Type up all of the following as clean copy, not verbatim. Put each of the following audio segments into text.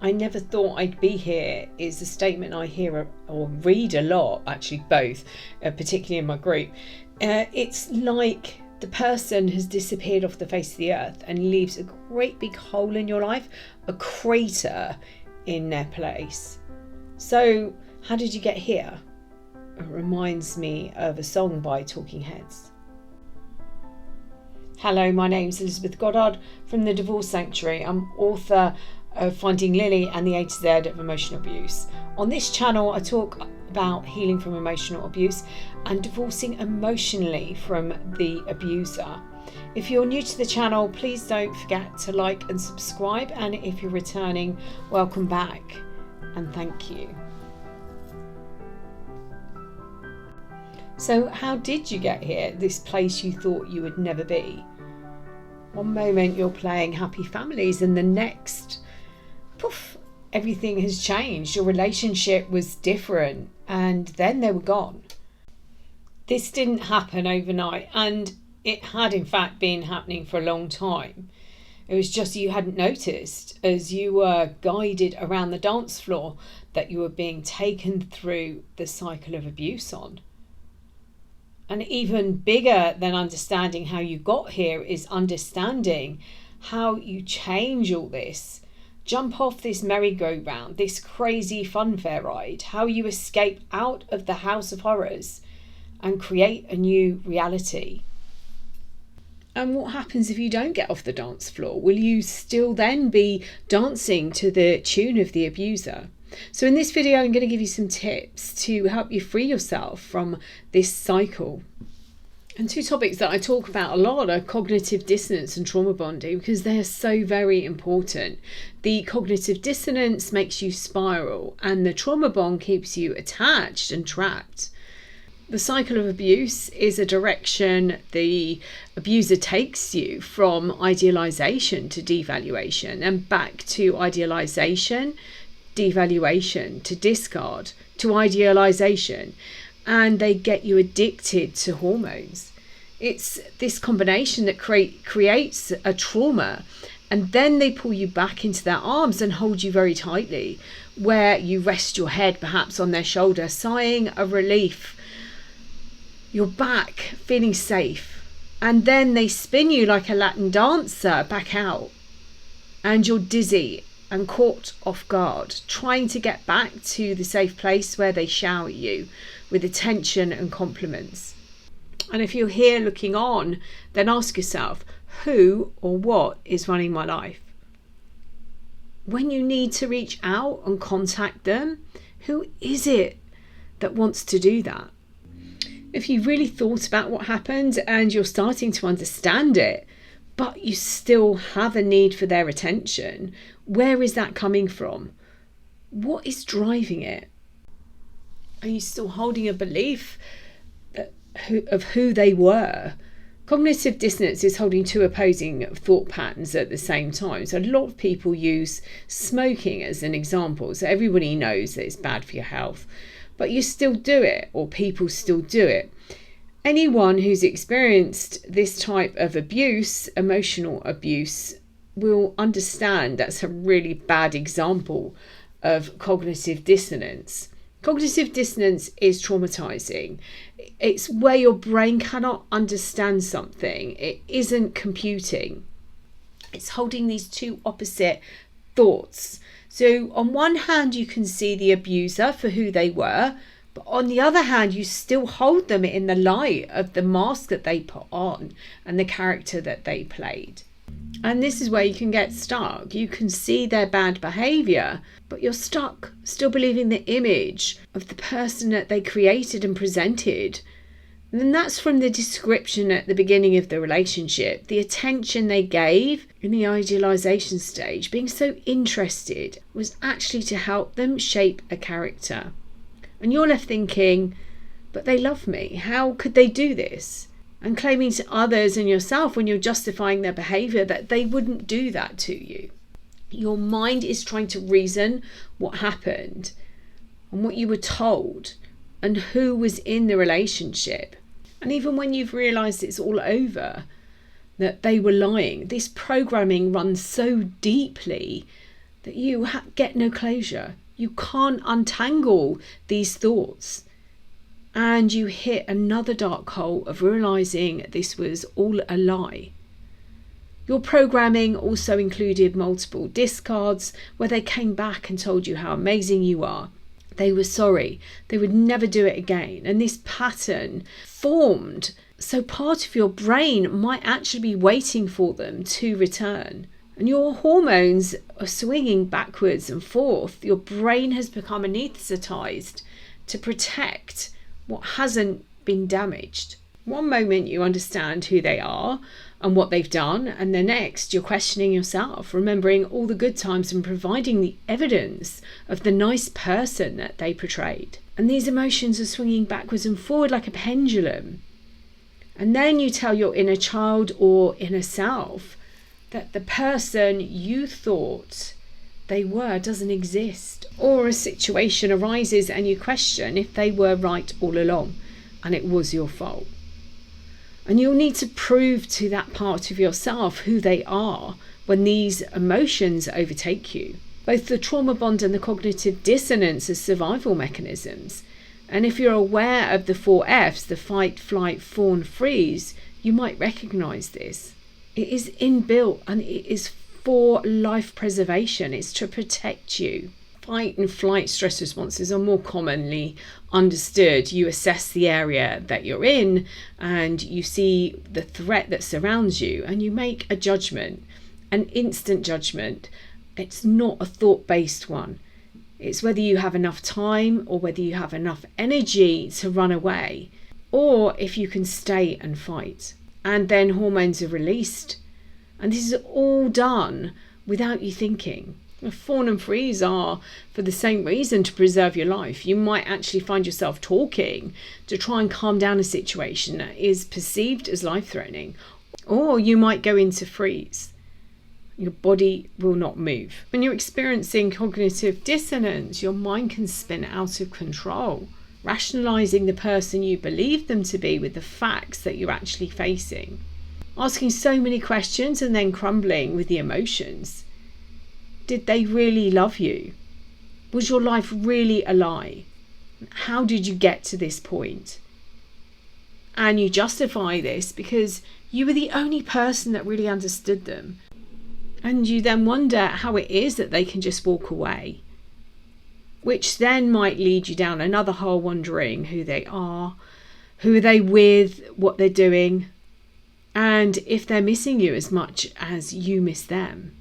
I never thought I'd be here is a statement I hear or read a lot, actually both, particularly in my group. It's like the person has disappeared off the face of the earth and leaves a great big hole in your life, a crater in their place. So how did you get here? It reminds me of a song by Talking Heads. Hello, my name's Elizabeth Goddard from the Divorce Sanctuary. I'm author of Finding Lily and the A to Z of Emotional Abuse. On this channel, I talk about healing from emotional abuse and divorcing emotionally from the abuser. If you're new to the channel, please don't forget to like and subscribe. And if you're returning, welcome back and thank you. So how did you get here, this place you thought you would never be? One moment you're playing happy families and the next, poof, everything has changed. Your relationship was different and then they were gone. This didn't happen overnight, and it had in fact been happening for a long time. It was just you hadn't noticed as you were guided around the dance floor that you were being taken through the cycle of abuse on. And even bigger than understanding how you got here is understanding how you change all this. Jump off this merry-go-round, this crazy funfair ride, how you escape out of the house of horrors and create a new reality. And what happens if you don't get off the dance floor? Will you still then be dancing to the tune of the abuser? So in this video, I'm going to give you some tips to help you free yourself from this cycle. And two topics that I talk about a lot are cognitive dissonance and trauma bonding, because they are so very important. The cognitive dissonance makes you spiral and the trauma bond keeps you attached and trapped. The cycle of abuse is a direction the abuser takes you from idealization to devaluation and back to idealization, devaluation, to discard, to idealization, and they get you addicted to hormones. It's this combination that creates a trauma, and then they pull you back into their arms and hold you very tightly, where you rest your head perhaps on their shoulder, sighing a relief. You're back feeling safe, and then they spin you like a Latin dancer back out, and you're dizzy and caught off guard, trying to get back to the safe place where they shower you with attention and compliments. And if you're here looking on, then ask yourself, who or what is running my life? When you need to reach out and contact them, who is it that wants to do that? If you've really thought about what happened and you're starting to understand it, but you still have a need for their attention, where is that coming from? What is driving it? Are you still holding a belief of who they were? Cognitive dissonance is holding two opposing thought patterns at the same time. So a lot of people use smoking as an example. So everybody knows that it's bad for your health, but you still do it, or people still do it. Anyone who's experienced this type of abuse, emotional abuse, will understand that's a really bad example of cognitive dissonance. Cognitive dissonance is traumatizing. It's where your brain cannot understand something. It isn't computing. It's holding these two opposite thoughts. So on one hand, you can see the abuser for who they were, but on the other hand, you still hold them in the light of the mask that they put on and the character that they played. And this is where you can get stuck. You can see their bad behavior, but you're stuck still believing the image of the person that they created and presented. And then that's from the description at the beginning of the relationship, the attention they gave in the idealization stage, being so interested, was actually to help them shape a character. And you're left thinking, but they love me. How could they do this? And claiming to others and yourself when you're justifying their behavior that they wouldn't do that to you. Your mind is trying to reason what happened and what you were told and who was in the relationship. And even when you've realized it's all over, that they were lying, this programming runs so deeply that you get no closure. You can't untangle these thoughts. And you hit another dark hole of realizing this was all a lie. Your programming also included multiple discards where they came back and told you how amazing you are. They were sorry. They would never do it again. And this pattern formed. So part of your brain might actually be waiting for them to return. And your hormones are swinging backwards and forth. Your brain has become anesthetized to protect what hasn't been damaged. One moment you understand who they are and what they've done, and the next you're questioning yourself, remembering all the good times and providing the evidence of the nice person that they portrayed. And these emotions are swinging backwards and forward like a pendulum. And then you tell your inner child or inner self that the person you thought they were doesn't exist, or a situation arises and you question if they were right all along and it was your fault. And you'll need to prove to that part of yourself who they are when these emotions overtake you. Both the trauma bond and the cognitive dissonance are survival mechanisms. And if you're aware of the 4 Fs, the fight, flight, fawn, freeze, you might recognize this. It is inbuilt and it is for life preservation. It's to protect you. Fight and flight stress responses are more commonly understood. You assess the area that you're in and you see the threat that surrounds you and you make a judgment, an instant judgment. It's not a thought-based one. It's whether you have enough time or whether you have enough energy to run away, or if you can stay and fight. And then hormones are released. And this is all done without you thinking. Fawn and freeze are for the same reason, to preserve your life. You might actually find yourself talking to try and calm down a situation that is perceived as life-threatening. Or you might go into freeze. Your body will not move. When you're experiencing cognitive dissonance, your mind can spin out of control, rationalizing the person you believe them to be with the facts that you're actually facing. Asking so many questions and then crumbling with the emotions. Did they really love you? Was your life really a lie? How did you get to this point? And you justify this because you were the only person that really understood them. And you then wonder how it is that they can just walk away, which then might lead you down another hole, wondering who they are, who are they with, what they're doing, and if they're missing you as much as you miss them.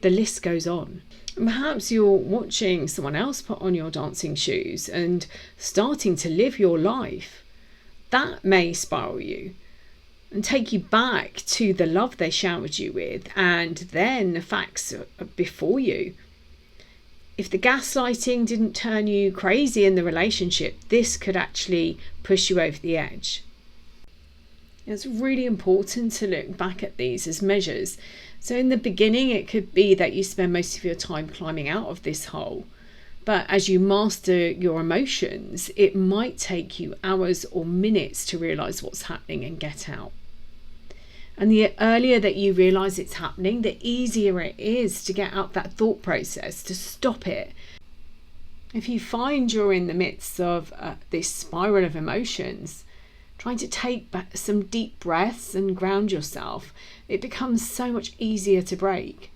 The list goes on. And perhaps you're watching someone else put on your dancing shoes and starting to live your life. That may spiral you and take you back to the love they showered you with and then the facts before you. If the gaslighting didn't turn you crazy in the relationship, this could actually push you over the edge. It's really important to look back at these as measures. So in the beginning, it could be that you spend most of your time climbing out of this hole. But as you master your emotions, it might take you hours or minutes to realize what's happening and get out. And the earlier that you realize it's happening, the easier it is to get out that thought process, to stop it. If you find you're in the midst of this spiral of emotions, trying to take back some deep breaths and ground yourself, it becomes so much easier to break.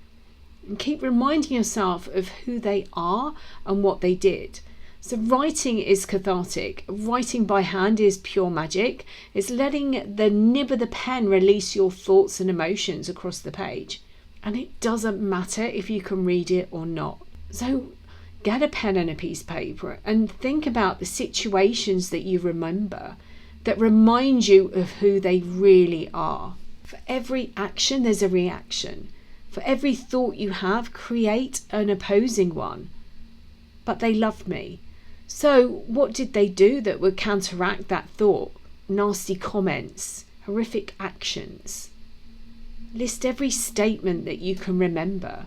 And keep reminding yourself of who they are and what they did. So writing is cathartic. Writing by hand is pure magic. It's letting the nib of the pen release your thoughts and emotions across the page. And it doesn't matter if you can read it or not. So get a pen and a piece of paper and think about the situations that you remember that remind you of who they really are. For every action, there's a reaction. For every thought you have, create an opposing one. But they loved me. So what did they do that would counteract that thought? Nasty comments, horrific actions. List every statement that you can remember.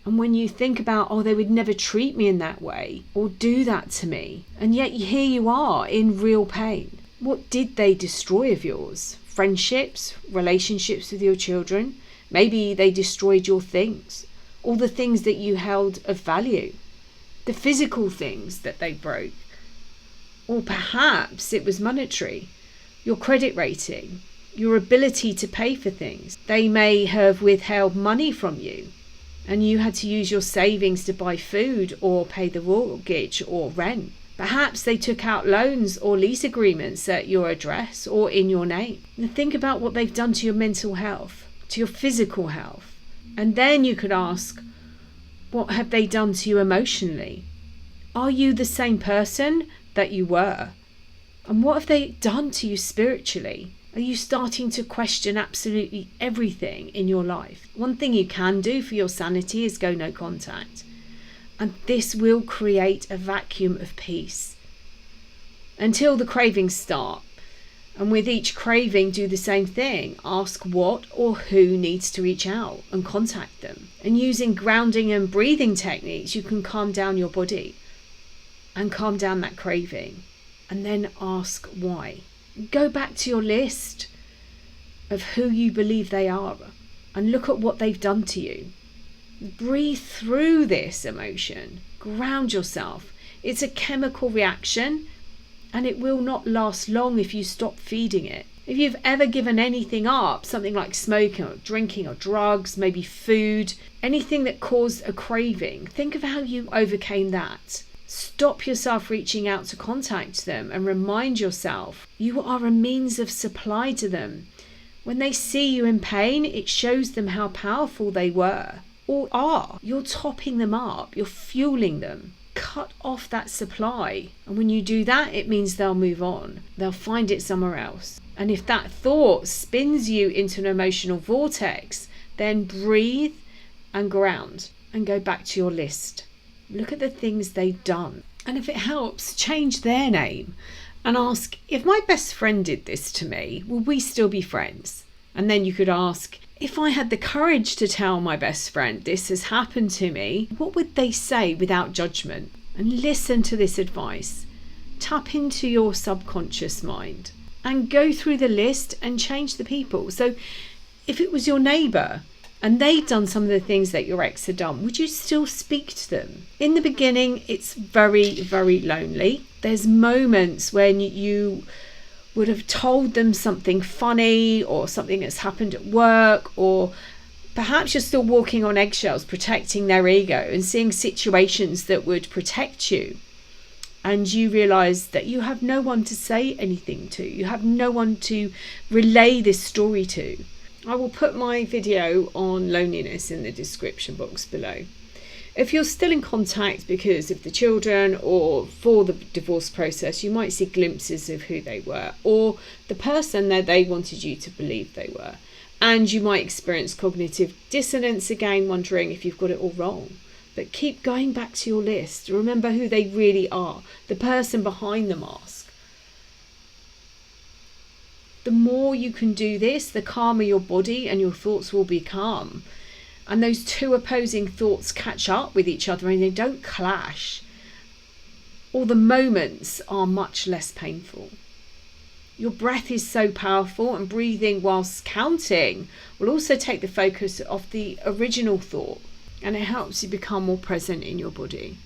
And when you think about, oh, they would never treat me in that way or do that to me, and yet here you are in real pain. What did they destroy of yours? Friendships, relationships with your children? Maybe they destroyed your things. all the things that you held of value, the physical things that they broke. Or perhaps it was monetary, your credit rating, your ability to pay for things. They may have withheld money from you and you had to use your savings to buy food or pay the mortgage or rent. Perhaps they took out loans or lease agreements at your address or in your name. And think about what they've done to your mental health, to your physical health. And then you could ask, what have they done to you emotionally? Are you the same person that you were? And what have they done to you spiritually? Are you starting to question absolutely everything in your life? One thing you can do for your sanity is go no contact. And this will create a vacuum of peace until the cravings start. And with each craving, do the same thing. Ask what or who needs to reach out and contact them. And using grounding and breathing techniques, you can calm down your body and calm down that craving. And then ask why. Go back to your list of who you believe they are and look at what they've done to you. Breathe through this emotion. Ground yourself. It's a chemical reaction and it will not last long if you stop feeding it. If you've ever given anything up, something like smoking or drinking or drugs, maybe food, anything that caused a craving, think of how you overcame that. Stop yourself reaching out to contact them and remind yourself you are a means of supply to them. When they see you in pain, it shows them how powerful they were or are. You're topping them up, you're fueling them. Cut off that supply. And when you do that, it means they'll move on. They'll find it somewhere else. And if that thought spins you into an emotional vortex, then breathe and ground and go back to your list. Look at the things they've done. And if it helps, change their name and ask, if my best friend did this to me, will we still be friends? And then you could ask, if I had the courage to tell my best friend this has happened to me, what would they say without judgment? And listen to this advice. Tap into your subconscious mind and go through the list and change the people. So if it was your neighbour, and they'd done some of the things that your ex had done, would you still speak to them? In the beginning, it's very, very lonely. There's moments when you would have told them something funny or something that's happened at work, or perhaps you're still walking on eggshells, protecting their ego and seeing situations that would protect you. And you realise that you have no one to say anything to. You have no one to relay this story to. I will put my video on loneliness in the description box below. If you're still in contact because of the children or for the divorce process, you might see glimpses of who they were or the person that they wanted you to believe they were. And you might experience cognitive dissonance again, wondering if you've got it all wrong. But keep going back to your list. Remember who they really are, the person behind the mask. The more you can do this, the calmer your body and your thoughts will become. And those two opposing thoughts catch up with each other and they don't clash. Or the moments are much less painful. Your breath is so powerful, and breathing whilst counting will also take the focus off the original thought, and it helps you become more present in your body.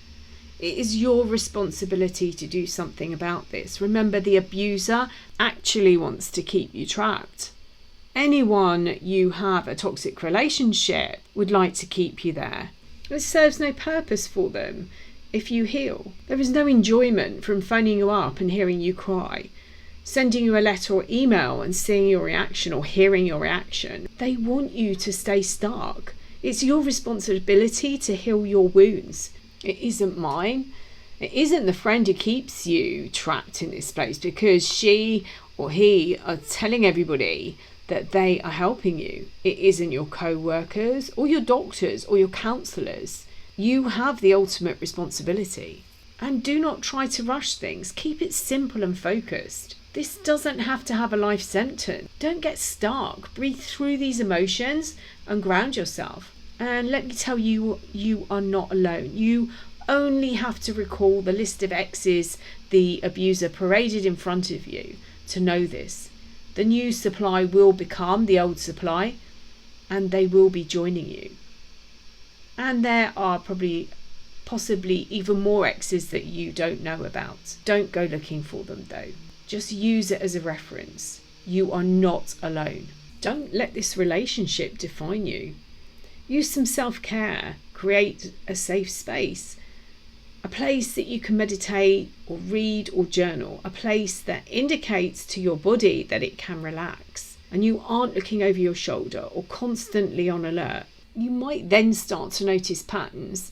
It is your responsibility to do something about this. Remember, the abuser actually wants to keep you trapped. Anyone you have a toxic relationship would like to keep you there. It serves no purpose for them if you heal. There is no enjoyment from phoning you up and hearing you cry, sending you a letter or email and seeing your reaction or hearing your reaction. They want you to stay stuck. It's your responsibility to heal your wounds. It isn't mine. It isn't the friend who keeps you trapped in this place because she or he are telling everybody that they are helping you. It isn't your co-workers or your doctors or your counsellors. You have the ultimate responsibility. And do not try to rush things. Keep it simple and focused. This doesn't have to have a life sentence. Don't get stuck. Breathe through these emotions and ground yourself. And let me tell you, you are not alone. You only have to recall the list of exes the abuser paraded in front of you to know this. The new supply will become the old supply, and they will be joining you. And there are possibly even more exes that you don't know about. Don't go looking for them though. Just use it as a reference. You are not alone. Don't let this relationship define you. Use some self-care. Create a safe space. A place that you can meditate or read or journal. A place that indicates to your body that it can relax. And you aren't looking over your shoulder or constantly on alert. You might then start to notice patterns,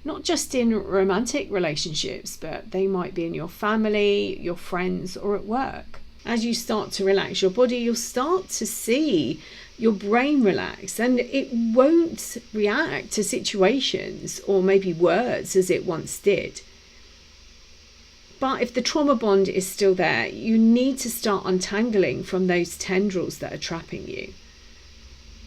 not just in romantic relationships, but they might be in your family, your friends, or at work. As you start to relax your body, you'll start to see your brain relax, and it won't react to situations or maybe words as it once did. But if the trauma bond is still there, you need to start untangling from those tendrils that are trapping you.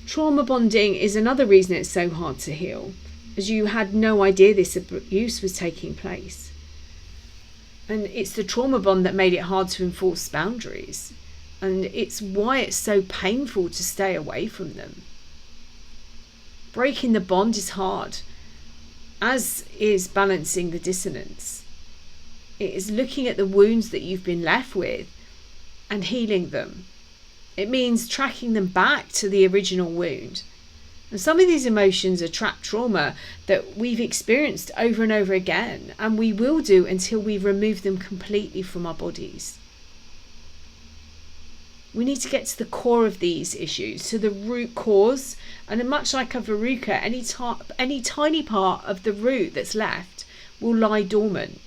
Trauma bonding is another reason it's so hard to heal, as you had no idea this abuse was taking place. And it's the trauma bond that made it hard to enforce boundaries. And it's why it's so painful to stay away from them. Breaking the bond is hard, as is balancing the dissonance. It is looking at the wounds that you've been left with and healing them. It means tracking them back to the original wound. And some of these emotions are trapped trauma that we've experienced over and over again, and we will do until we remove them completely from our bodies. We need to get to the core of these issues, to the root cause, and much like a verruca, any tiny part of the root that's left will lie dormant,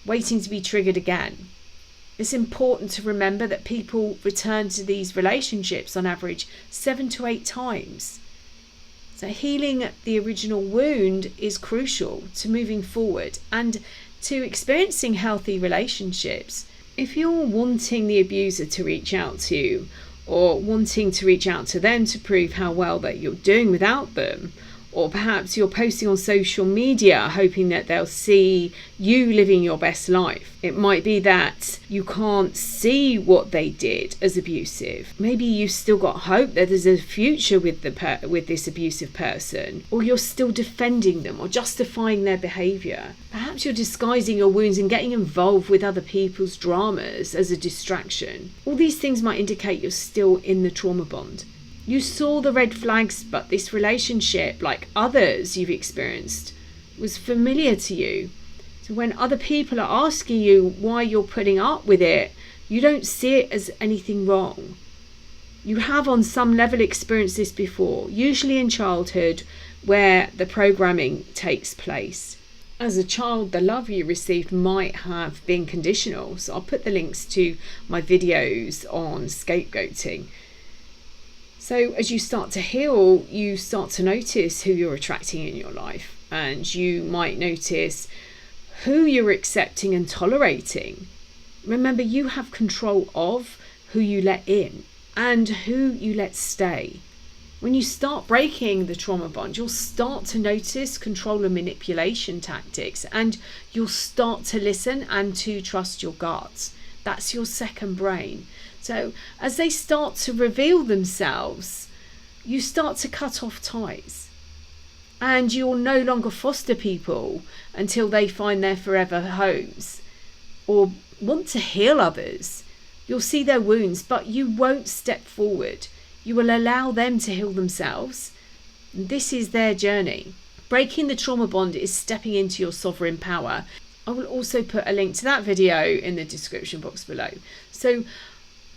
waiting to be triggered again. It's important to remember that people return to these relationships on average 7 to 8 times. So healing the original wound is crucial to moving forward and to experiencing healthy relationships. If you're wanting the abuser to reach out to you, or wanting to reach out to them to prove how well that you're doing without them, or perhaps you're posting on social media hoping that they'll see you living your best life. It might be that you can't see what they did as abusive. Maybe you've still got hope that there's a future with this abusive person, or you're still defending them or justifying their behaviour. Perhaps you're disguising your wounds and getting involved with other people's dramas as a distraction. All these things might indicate you're still in the trauma bond. You saw the red flags, but this relationship, like others you've experienced, was familiar to you. So when other people are asking you why you're putting up with it, you don't see it as anything wrong. You have on some level experienced this before, usually in childhood where the programming takes place. As a child, the love you received might have been conditional. So I'll put the links to my videos on scapegoating. So as you start to heal, you start to notice who you're attracting in your life, and you might notice who you're accepting and tolerating. Remember, you have control of who you let in and who you let stay. When you start breaking the trauma bond, you'll start to notice control and manipulation tactics, and you'll start to listen and to trust your guts. That's your second brain. So as they start to reveal themselves, you start to cut off ties, and you'll no longer foster people until they find their forever homes or want to heal others. You'll see their wounds, but you won't step forward. You will allow them to heal themselves. This is their journey. Breaking the trauma bond is stepping into your sovereign power. I will also put a link to that video in the description box below. So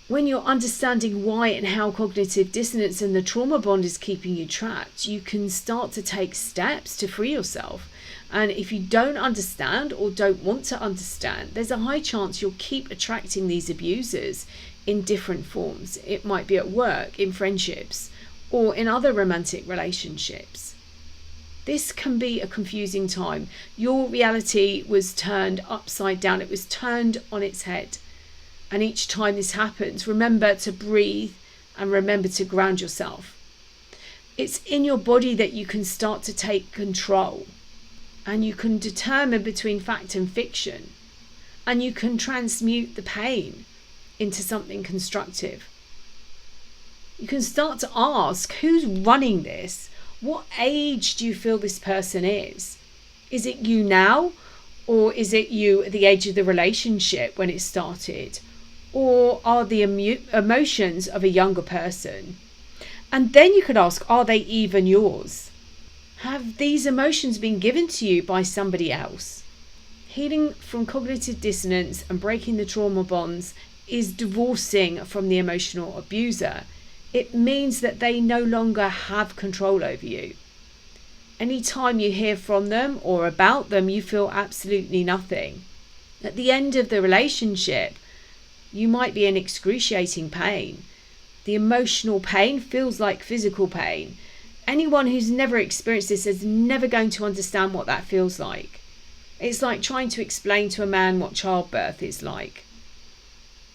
when you're understanding why and how cognitive dissonance and the trauma bond is keeping you trapped, you can start to take steps to free yourself. And if you don't understand or don't want to understand, there's a high chance you'll keep attracting these abusers in different forms. It might be at work, in friendships, or in other romantic relationships. This can be a confusing time. Your reality was turned upside down. It was turned on its head. And each time this happens, remember to breathe and remember to ground yourself. It's in your body that you can start to take control, and you can determine between fact and fiction, and you can transmute the pain into something constructive. You can start to ask, who's running this? What age do you feel this person is? Is it you now? Or is it you at the age of the relationship when it started? Or are the emotions of a younger person? And then you could ask, are they even yours? Have these emotions been given to you by somebody else? Healing from cognitive dissonance and breaking the trauma bonds is divorcing from the emotional abuser. It means that they no longer have control over you. Anytime you hear from them or about them, you feel absolutely nothing. At the end of the relationship, you might be in excruciating pain. The emotional pain feels like physical pain. Anyone who's never experienced this is never going to understand what that feels like. It's like trying to explain to a man what childbirth is like.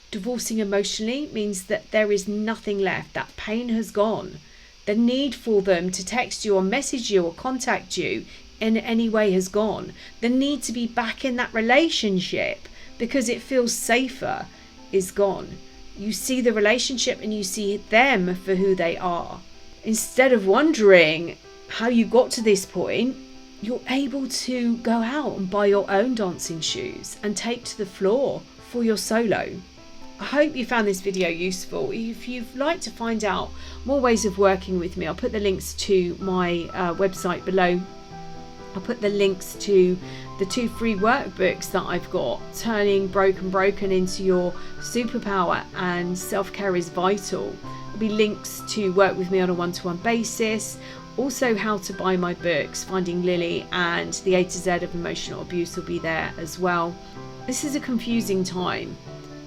Divorcing emotionally means that there is nothing left. That pain has gone. The need for them to text you or message you or contact you in any way has gone. The need to be back in that relationship because it feels safer is gone. You see the relationship and you see them for who they are. Instead of wondering how you got to this point, you're able to go out and buy your own dancing shoes and take to the floor for your solo. I hope you found this video useful. If you'd like to find out more ways of working with me, I'll put the links to my website below. I'll put the links to the 2 free workbooks that I've got, Turning Broken into Your Superpower and Self-Care is Vital. There'll be links to work with me on a one-to-one basis. Also, how to buy my books, Finding Lily and The A to Z of Emotional Abuse will be there as well. This is a confusing time.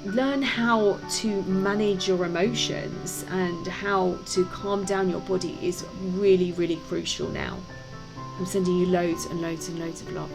Learn how to manage your emotions and how to calm down your body is really, really crucial now. I'm sending you loads and loads and loads of love.